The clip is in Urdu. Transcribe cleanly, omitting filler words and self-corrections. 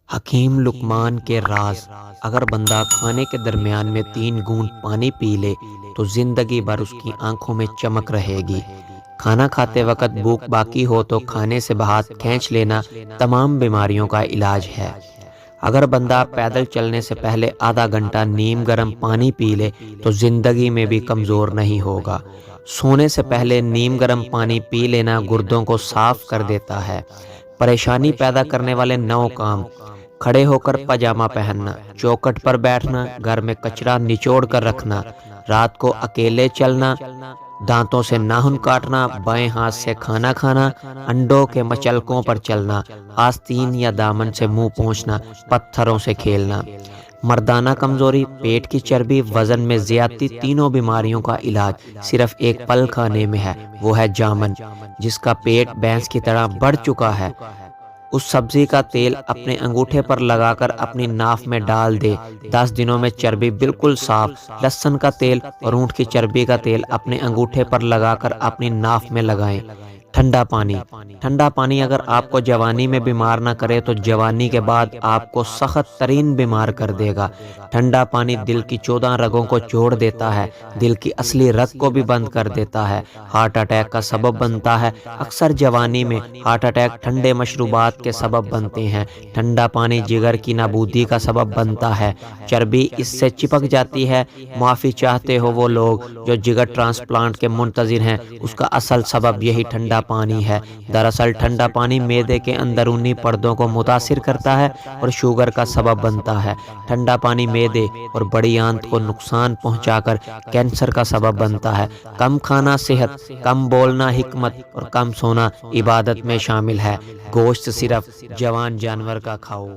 حکیم لقمان کے راز: اگر بندہ کھانے کے درمیان میں 3 گھونٹ پانی پی لے تو زندگی بھر اس کی آنکھوں میں چمک رہے گی۔ کھانا کھاتے وقت بھوک باقی ہو تو کھانے سے ہاتھ کھینچ لینا تمام بیماریوں کا علاج ہے۔ اگر بندہ پیدل چلنے سے پہلے آدھا گھنٹہ نیم گرم پانی پی لے تو زندگی میں بھی کمزور نہیں ہوگا۔ سونے سے پہلے نیم گرم پانی پی لینا گردوں کو صاف کر دیتا ہے۔ پریشانی پیدا کرنے والے 9 کام: کھڑے ہو کر پاجامہ پہننا، چوکھٹ پر بیٹھنا، گھر میں کچرا نچوڑ کر رکھنا، رات کو اکیلے چلنا، دانتوں سے ناخن کاٹنا، بائیں ہاتھ سے کھانا کھانا، انڈوں کے مچلکوں پر چلنا، آستین یا دامن سے منہ پونچھنا، پتھروں سے کھیلنا۔ مردانہ کمزوری، پیٹ کی چربی، وزن میں زیادتی، تینوں بیماریوں کا علاج صرف ایک پل کھانے میں ہے، وہ ہے جامن۔ جس کا پیٹ بھینس کی طرح بڑھ چکا ہے، اس سبزی کا تیل اپنے انگوٹھے پر لگا کر اپنی ناف میں ڈال دے، 10 دنوں میں چربی بالکل صاف۔ لہسن کا تیل اور اونٹ کی چربی کا تیل اپنے انگوٹھے پر لگا کر اپنی ناف میں لگائیں۔ ٹھنڈا پانی: ٹھنڈا پانی اگر آپ کو جوانی میں بیمار نہ کرے تو جوانی کے بعد آپ کو سخت ترین بیمار کر دے گا۔ ٹھنڈا پانی دل کی 14 رگوں کو جوڑ دیتا ہے، دل کی اصلی رگ کو بھی بند کر دیتا ہے، ہارٹ اٹیک کا سبب بنتا ہے۔ اکثر جوانی میں ہارٹ اٹیک ٹھنڈے مشروبات کے سبب بنتے ہیں۔ ٹھنڈا پانی جگر کی نابودی کا سبب بنتا ہے، چربی اس سے چپک جاتی ہے۔ معافی چاہتے ہو وہ لوگ جو جگر ٹرانسپلانٹ کے منتظر ہیں، اس کا اصل سبب یہی ٹھنڈا پانی ہے۔ دراصل ٹھنڈا پانی معدے کے اندرونی پردوں کو متاثر کرتا ہے اور شوگر کا سبب بنتا ہے۔ ٹھنڈا پانی معدے اور بڑی آنت کو نقصان پہنچا کر کینسر کا سبب بنتا ہے۔ کم کھانا صحت، کم بولنا حکمت اور کم سونا عبادت میں شامل ہے۔ گوشت صرف جوان جانور کا کھاؤ۔